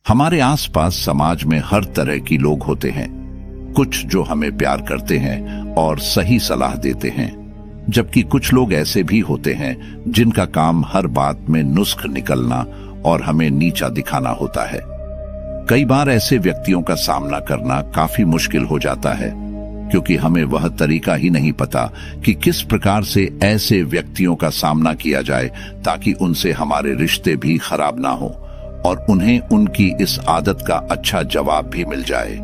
हमारे आसपास समाज में हर तरह की लोग होते हैं, कुछ जो हमें प्यार करते हैं और सही सलाह देते हैं, जबकि कुछ लोग ऐसे भी होते हैं जिनका काम हर बात में नुस्ख निकलना और हमें नीचा दिखाना होता है। कई बार ऐसे व्यक्तियों का सामना करना काफी मुश्किल हो जाता है, क्योंकि हमें वह तरीका ही नहीं पता कि किस प्रकार से ऐसे व्यक्तियों का सामना किया जाए ताकि उनसे हमारे रिश्ते भी खराब ना हो और उन्हें उनकी इस आदत का अच्छा जवाब भी मिल जाए।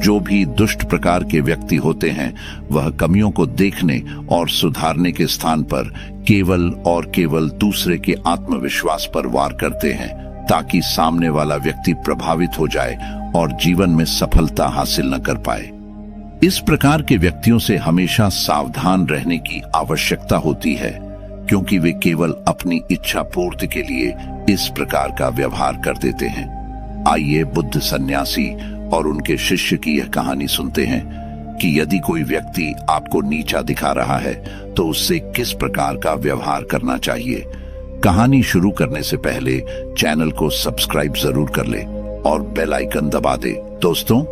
जो भी दुष्ट प्रकार के व्यक्ति होते हैं, वह कमियों को देखने और सुधारने के स्थान पर केवल और केवल दूसरे के आत्मविश्वास पर वार करते हैं, ताकि सामने वाला व्यक्ति प्रभावित हो जाए और जीवन में सफलता हासिल न कर पाए। इस प्रकार के व्यक्तियों से हमेशा सावधान रहने की आवश्यकता होती है, क्योंकि वे केवल अपनी इच्छा पूर्ति के लिए इस प्रकार का व्यवहार कर देते हैं। आइए बुद्ध सन्यासी और उनके शिष्य की यह कहानी सुनते हैं कि यदि कोई व्यक्ति आपको नीचा दिखा रहा है तो उससे किस प्रकार का व्यवहार करना चाहिए। कहानी शुरू करने से पहले चैनल को सब्सक्राइब जरूर कर ले और बेल आइकन दबा दे। दोस्तों,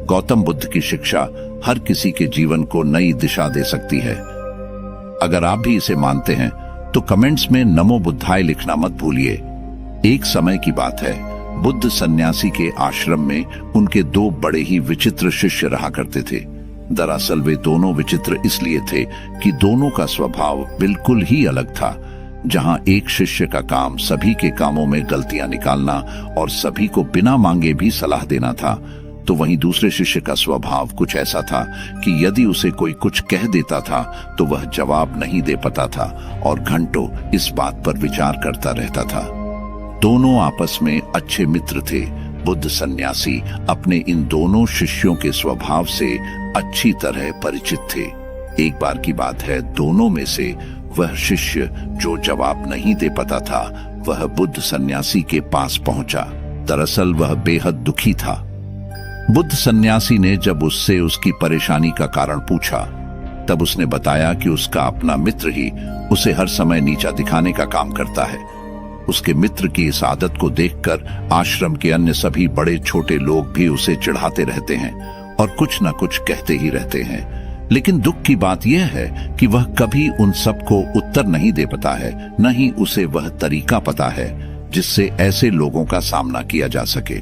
गौतम बुद्ध की शिक्षा हर किसी के जीवन को नई दिशा दे सकती है। अगर आप भी इसे मानते हैं तो कमेंट्स में नमो बुद्धाय लिखना मत भूलिए। एक समय की बात है, बुद्ध सन्यासी के आश्रम में उनके दो बड़े ही विचित्र शिष्य रहा करते थे। दरअसल वे दोनों विचित्र इसलिए थे कि दोनों का स्वभाव बिल्कुल ही अलग था। जहां एक शिष्य का काम सभी के कामों में गलतियां निकालना और सभी को बिना मांगे भी सलाह देना था, तो वहीं दूसरे शिष्य का स्वभाव कुछ ऐसा था कि यदि उसे कोई कुछ कह देता था तो वह जवाब नहीं दे पाता था और घंटों इस बात पर विचार करता रहता था। दोनों आपस में अच्छे मित्र थे। बुद्ध सन्यासी अपने इन दोनों शिष्यों के स्वभाव से अच्छी तरह परिचित थे। एक बार की बात है, दोनों में से वह शिष्य जो जवाब नहीं दे पाता था, वह बुद्ध सन्यासी के पास पहुंचा। दरअसल वह बेहद दुखी था। बुद्ध सन्यासी ने जब उससे उसकी परेशानी का कारण पूछा, तब उसने बताया कि उसका अपना मित्र ही उसे हर समय नीचा दिखाने का काम करता है। उसके मित्र की इस आदत को देखकर आश्रम के अन्य सभी बड़े छोटे लोग भी उसे चिढ़ाते रहते हैं और कुछ न कुछ कहते ही रहते हैं। लेकिन दुख की बात यह है कि वह कभी उन सबको उत्तर नहीं दे पाता है, न ही उसे वह तरीका पता है जिससे ऐसे लोगों का सामना किया जा सके।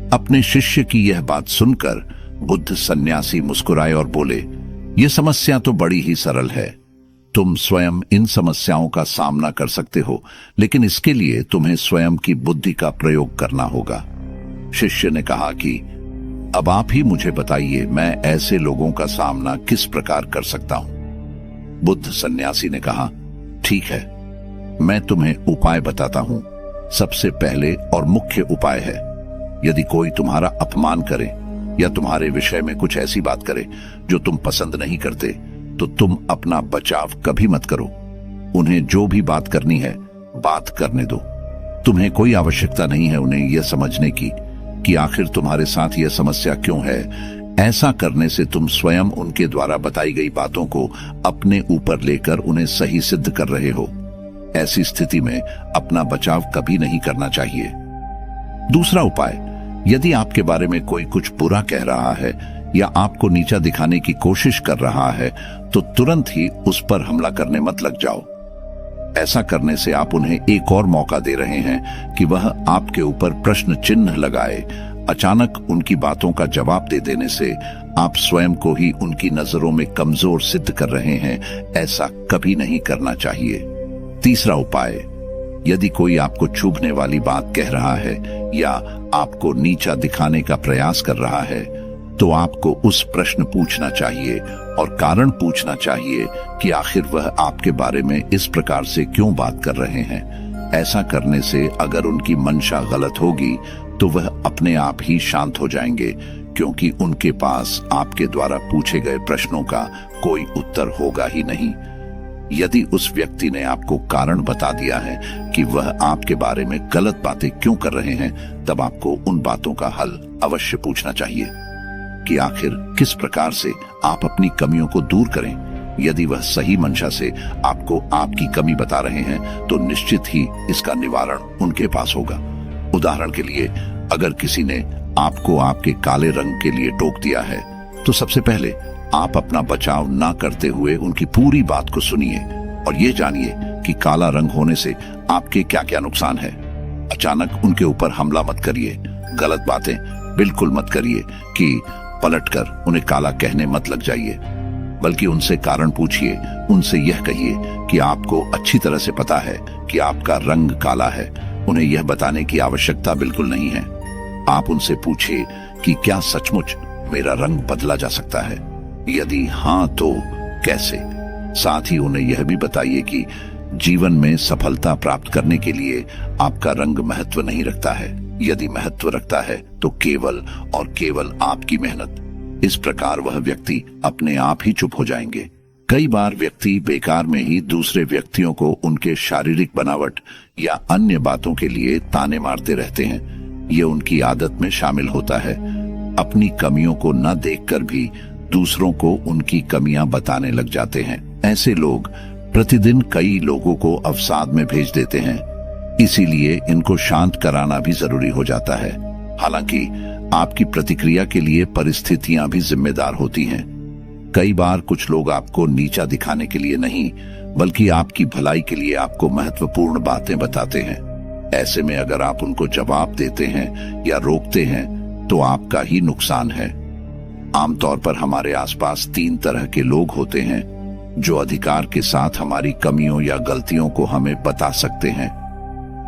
अपने शिष्य की यह बात सुनकर बुद्ध सन्यासी मुस्कुराए और बोले, यह समस्या तो बड़ी ही सरल है। तुम स्वयं इन समस्याओं का सामना कर सकते हो, लेकिन इसके लिए तुम्हें स्वयं की बुद्धि का प्रयोग करना होगा। शिष्य ने कहा कि अब आप ही मुझे बताइए, मैं ऐसे लोगों का सामना किस प्रकार कर सकता हूं। बुद्ध सन्यासी ने कहा, ठीक है, मैं तुम्हें उपाय बताता हूं। सबसे पहले और मुख्य उपाय है, यदि कोई तुम्हारा अपमान करे या तुम्हारे विषय में कुछ ऐसी बात करे जो तुम पसंद नहीं करते, तो तुम अपना बचाव कभी मत करो। उन्हें जो भी बात करनी है, बात करने दो। तुम्हें कोई आवश्यकता नहीं है उन्हें यह समझने की कि आखिर तुम्हारे साथ यह समस्या क्यों है। ऐसा करने से तुम स्वयं उनके द्वारा बताई गई बातों को अपने ऊपर लेकर उन्हें सही सिद्ध कर रहे हो। ऐसी स्थिति में अपना बचाव कभी नहीं करना चाहिए। दूसरा उपाय, यदि आपके बारे में कोई कुछ बुरा कह रहा है या आपको नीचा दिखाने की कोशिश कर रहा है, तो तुरंत ही उस पर हमला करने मत लग जाओ। ऐसा करने से आप उन्हें एक और मौका दे रहे हैं कि वह आपके ऊपर प्रश्न चिन्ह लगाए। अचानक उनकी बातों का जवाब दे देने से आप स्वयं को ही उनकी नजरों में कमजोर सिद्ध कर रहे हैं। ऐसा कभी नहीं करना चाहिए। तीसरा उपाय, यदि कोई आपको चुभने वाली बात कह रहा है या आपको नीचा दिखाने का प्रयास कर रहा है, तो आपको उस प्रश्न पूछना चाहिए और कारण पूछना चाहिए कि आखिर वह आपके बारे में इस प्रकार से क्यों बात कर रहे हैं। ऐसा करने से अगर उनकी मंशा गलत होगी तो वह अपने आप ही शांत हो जाएंगे, क्योंकि उनके पास आपके द्वारा पूछे गए प्रश्नों का कोई उत्तर होगा ही नहीं। यदि उस व्यक्ति ने आपको कारण बता दिया है कि वह आपके बारे में गलत बातें क्यों कर रहे हैं, तब आपको उन बातों का हल अवश्य पूछना चाहिए कि आखिर किस प्रकार से आप अपनी कमियों को दूर करें। यदि वह सही मंशा से आपको आपकी कमी बता रहे हैं, तो निश्चित ही इसका निवारण उनके पास होगा। उदाहरण के लिए, अगर किसी ने आपको आपके काले रंग के लिए टोक दिया है तो सबसे पहले आप अपना बचाव ना करते हुए उनकी पूरी बात को सुनिए और ये जानिए कि काला रंग होने से आपके क्या क्या नुकसान है। अचानक उनके ऊपर हमला मत करिए, गलत बातें बिल्कुल मत करिए कि पलटकर उन्हें काला कहने मत लग जाइए, बल्कि उनसे कारण पूछिए। उनसे यह कहिए कि आपको अच्छी तरह से पता है कि आपका रंग काला है, उन्हें यह बताने की आवश्यकता बिल्कुल नहीं है। आप उनसे पूछिए कि क्या सचमुच मेरा रंग बदला जा सकता है, यदि हाँ तो कैसे। साथ ही उन्हें यह भी बताइए कि जीवन में सफलता प्राप्त करने के लिए आपका रंग महत्व नहीं रखता है, यदि महत्व रखता है तो केवल और केवल आपकी मेहनत। इस प्रकार वह व्यक्ति अपने आप ही चुप हो जाएंगे। कई बार व्यक्ति बेकार में ही दूसरे व्यक्तियों को उनके शारीरिक बनावट या अन्य बातों के लिए ताने मारते रहते हैं। ये उनकी आदत में शामिल होता है। अपनी कमियों को न देखकर भी दूसरों को उनकी कमियां बताने लग जाते हैं। ऐसे लोग प्रतिदिन कई लोगों को अवसाद में भेज देते हैं, इसीलिए इनको शांत कराना भी जरूरी हो जाता है। हालांकि आपकी प्रतिक्रिया के लिए परिस्थितियां भी जिम्मेदार होती हैं। कई बार कुछ लोग आपको नीचा दिखाने के लिए नहीं, बल्कि आपकी भलाई के लिए आपको महत्वपूर्ण बातें बताते हैं। ऐसे में अगर आप उनको जवाब देते हैं या रोकते हैं तो आपका ही नुकसान है। आमतौर पर हमारे आसपास 3 तरह के लोग होते हैं जो अधिकार के साथ हमारी कमियों या गलतियों को हमें बता सकते हैं,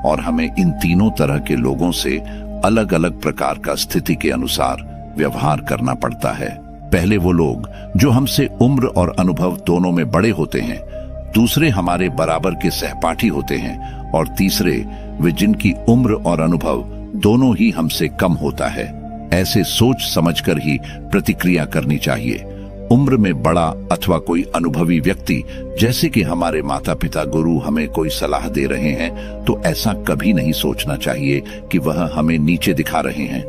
और हमें इन तीनों तरह के लोगों से अलग अलग प्रकार का स्थिति के अनुसार व्यवहार करना पड़ता है। पहले वो लोग जो हमसे उम्र और अनुभव दोनों में बड़े होते हैं, दूसरे हमारे बराबर के सहपाठी होते हैं, और तीसरे वे जिनकी उम्र और अनुभव दोनों ही हमसे कम होता है। ऐसे सोच समझकर ही प्रतिक्रिया करनी चाहिए। उम्र में बड़ा अथवा कोई अनुभवी व्यक्ति, जैसे कि हमारे माता पिता गुरु हमें कोई सलाह दे रहे हैं, तो ऐसा कभी नहीं सोचना चाहिए कि वह हमें नीचे दिखा रहे हैं।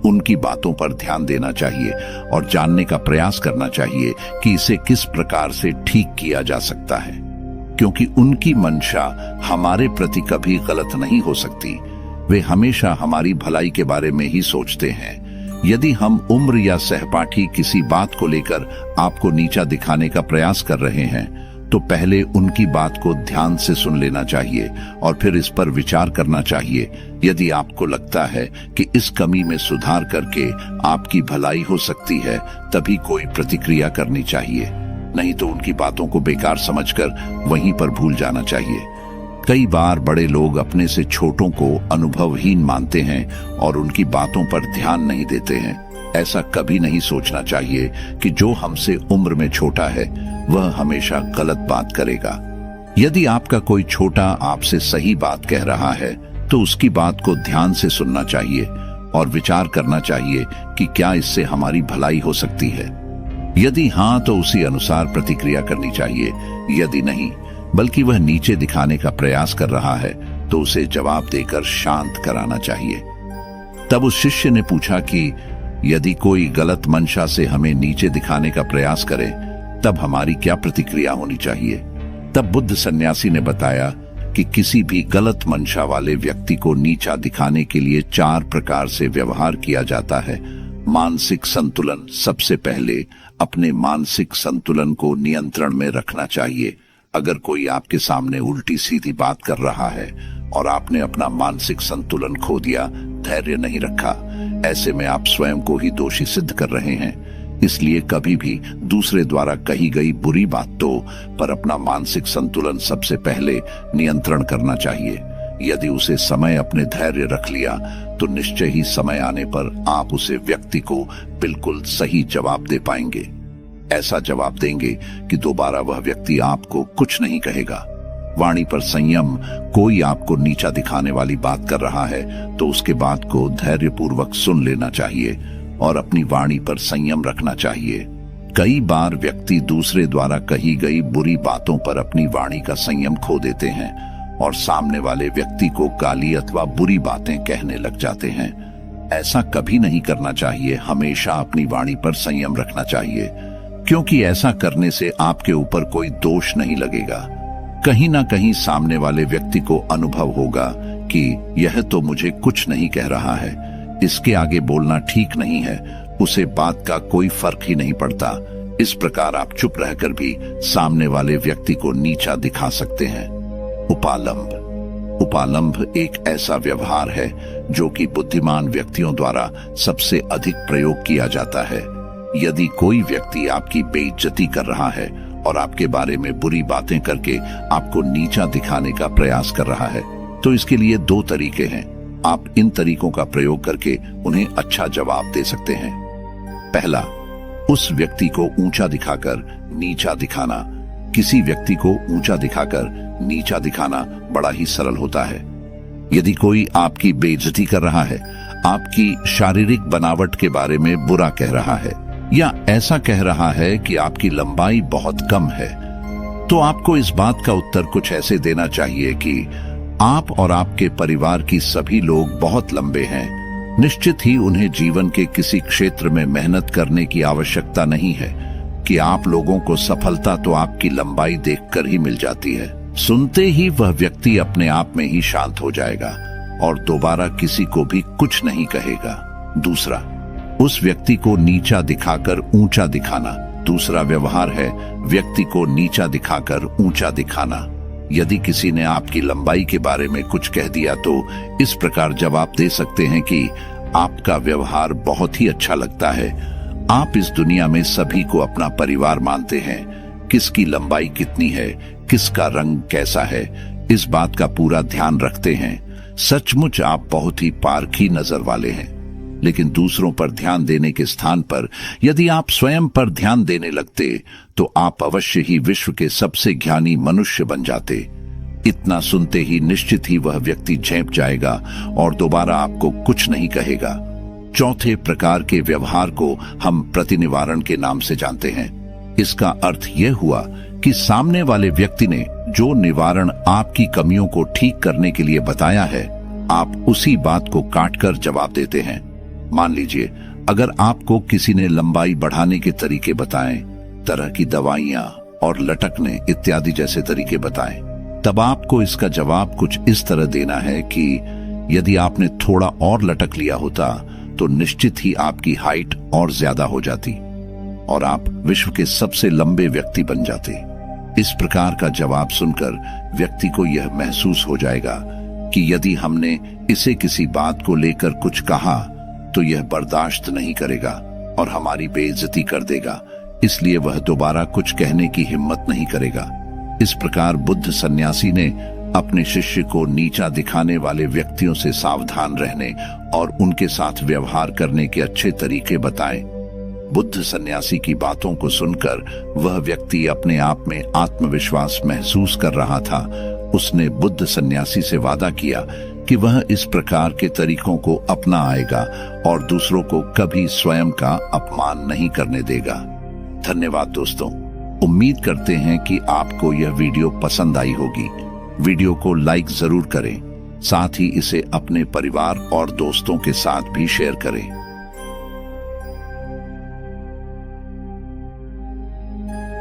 उनकी बातों पर ध्यान देना चाहिए और जानने का प्रयास करना चाहिए कि इसे किस प्रकार से ठीक किया जा सकता है, क्योंकि उनकी मंशा हमारे प्रति कभी गलत नहीं हो सकती। वे हमेशा हमारी भलाई के बारे में ही सोचते हैं। यदि हम उम्र या सहपाठी किसी बात को लेकर आपको नीचा दिखाने का प्रयास कर रहे हैं, तो पहले उनकी बात को ध्यान से सुन लेना चाहिए और फिर इस पर विचार करना चाहिए। यदि आपको लगता है कि इस कमी में सुधार करके आपकी भलाई हो सकती है, तभी कोई प्रतिक्रिया करनी चाहिए, नहीं तो उनकी बातों को बेकार समझकर वहीं पर भूल जाना चाहिए। कई बार बड़े लोग अपने से छोटों को अनुभवहीन मानते हैं और उनकी बातों पर ध्यान नहीं देते हैं। ऐसा कभी नहीं सोचना चाहिए कि जो हमसे उम्र में छोटा है वह हमेशा गलत बात करेगा। यदि आपका कोई छोटा आपसे सही बात कह रहा है तो उसकी बात को ध्यान से सुनना चाहिए और विचार करना चाहिए कि क्या इससे हमारी भलाई हो सकती है। यदि हाँ तो उसी अनुसार प्रतिक्रिया करनी चाहिए, यदि नहीं बल्कि वह नीचे दिखाने का प्रयास कर रहा है तो उसे जवाब देकर शांत कराना चाहिए। तब उस शिष्य ने पूछा कि यदि कोई गलत मंशा से हमें नीचे दिखाने का प्रयास करे तब हमारी क्या प्रतिक्रिया होनी चाहिए। तब बुद्ध सन्यासी ने बताया कि किसी भी गलत मंशा वाले व्यक्ति को नीचा दिखाने के लिए 4 प्रकार से व्यवहार किया जाता है। मानसिक संतुलन। सबसे पहले अपने मानसिक संतुलन को नियंत्रण में रखना चाहिए। अगर कोई आपके सामने उल्टी सीधी बात कर रहा है और आपने अपना मानसिक संतुलन खो दिया, धैर्य नहीं रखा, ऐसे में आप स्वयं को ही दोषी सिद्ध कर रहे हैं। इसलिए कभी भी दूसरे द्वारा कही गई बुरी बातों पर अपना मानसिक संतुलन सबसे पहले नियंत्रण करना चाहिए। यदि उसे समय अपने धैर्य रख लिया तो निश्चय ही समय आने पर आप उसे व्यक्ति को बिल्कुल सही जवाब दे पाएंगे। ऐसा जवाब देंगे कि दोबारा वह व्यक्ति आपको कुछ नहीं कहेगा। वाणी पर संयम। कोई आपको नीचा दिखाने वाली बात कर रहा है तो उसके बात को धैर्यपूर्वक सुन लेना चाहिए और अपनी वाणी पर संयम रखना चाहिए। कई बार व्यक्ति दूसरे द्वारा कही गई बुरी बातों पर अपनी वाणी का संयम खो देते हैं और सामने वाले व्यक्ति को गाली अथवा बुरी बातें कहने लग जाते हैं। ऐसा कभी नहीं करना चाहिए। हमेशा अपनी वाणी पर संयम रखना चाहिए, क्योंकि ऐसा करने से आपके ऊपर कोई दोष नहीं लगेगा। कहीं ना कहीं सामने वाले व्यक्ति को अनुभव होगा कि यह तो मुझे कुछ नहीं कह रहा है, इसके आगे बोलना ठीक नहीं है, उसे बात का कोई फर्क ही नहीं पड़ता। इस प्रकार आप चुप रहकर भी सामने वाले व्यक्ति को नीचा दिखा सकते हैं। उपालंब। उपालंब एक ऐसा व्यवहार है जो कि बुद्धिमान व्यक्तियों द्वारा सबसे अधिक प्रयोग किया जाता है। यदि कोई व्यक्ति आपकी बेइज्जती कर रहा है और आपके बारे में बुरी बातें करके आपको नीचा दिखाने का प्रयास कर रहा है, तो इसके लिए दो तरीके हैं। आप इन तरीकों का प्रयोग करके उन्हें अच्छा जवाब दे सकते हैं। पहला, उस व्यक्ति को ऊंचा दिखाकर नीचा दिखाना। किसी व्यक्ति को ऊंचा दिखाकर नीचा दिखाना बड़ा ही सरल होता है। यदि कोई आपकी बेइज्जती कर रहा है, आपकी शारीरिक बनावट के बारे में बुरा कह रहा है या ऐसा कह रहा है कि आपकी लंबाई बहुत कम है, तो आपको इस बात का उत्तर कुछ ऐसे देना चाहिए कि आप और आपके परिवार की सभी लोग बहुत लंबे हैं। निश्चित ही उन्हें जीवन के किसी क्षेत्र में मेहनत करने की आवश्यकता नहीं है कि आप लोगों को सफलता तो आपकी लंबाई देखकर ही मिल जाती है। सुनते ही वह व्यक्ति अपने आप में ही शांत हो जाएगा और दोबारा किसी को भी कुछ नहीं कहेगा। दूसरा, उस व्यक्ति को नीचा दिखाकर ऊंचा दिखाना। दूसरा व्यवहार है व्यक्ति को नीचा दिखाकर ऊंचा दिखाना। यदि किसी ने आपकी लंबाई के बारे में कुछ कह दिया तो इस प्रकार जवाब दे सकते हैं कि आपका व्यवहार बहुत ही अच्छा लगता है। आप इस दुनिया में सभी को अपना परिवार मानते हैं। किसकी लंबाई कितनी है, किसका रंग कैसा है, इस बात का पूरा ध्यान रखते हैं। सचमुच आप बहुत ही पारखी नजर वाले हैं। लेकिन दूसरों पर ध्यान देने के स्थान पर यदि आप स्वयं पर ध्यान देने लगते तो आप अवश्य ही विश्व के सबसे ज्ञानी मनुष्य बन जाते। इतना सुनते ही निश्चित ही वह व्यक्ति झेप जाएगा और दोबारा आपको कुछ नहीं कहेगा। चौथे प्रकार के व्यवहार को हम प्रतिनिवारण के नाम से जानते हैं। इसका अर्थ यह हुआ कि सामने वाले व्यक्ति ने जो निवारण आपकी कमियों को ठीक करने के लिए बताया है, आप उसी बात को काटकर जवाब देते हैं। मान लीजिए, अगर आपको किसी ने लंबाई बढ़ाने के तरीके बताएं, तरह की दवाइयां और लटकने इत्यादि जैसे तरीके बताएं, तब आपको इसका जवाब कुछ इस तरह देना है कि यदि आपने थोड़ा और लटक लिया होता तो निश्चित ही आपकी हाइट और ज्यादा हो जाती और आप विश्व के सबसे लंबे व्यक्ति बन जाते। इस प्रकार का जवाब सुनकर व्यक्ति को यह महसूस हो जाएगा कि यदि हमने इसे किसी बात को लेकर कुछ कहा तो यह बर्दाश्त नहीं करेगा और हमारी बेइज्जती कर देगा, इसलिए वह दोबारा कुछ कहने की हिम्मत नहीं करेगा। इस प्रकार बुद्ध सन्यासी ने अपने शिष्य को नीचा दिखाने वाले व्यक्तियों से सावधान रहने और उनके साथ व्यवहार करने के अच्छे तरीके बताए। बुद्ध सन्यासी की बातों को सुनकर वह व्यक्ति अपने आप में आत्मविश्वास महसूस कर रहा था। उसने बुद्ध सन्यासी से वादा किया कि वह इस प्रकार के तरीकों को अपना आएगा और दूसरों को कभी स्वयं का अपमान नहीं करने देगा। धन्यवाद दोस्तों, उम्मीद करते हैं कि आपको यह वीडियो पसंद आई होगी। वीडियो को लाइक जरूर करें, साथ ही इसे अपने परिवार और दोस्तों के साथ भी शेयर करें।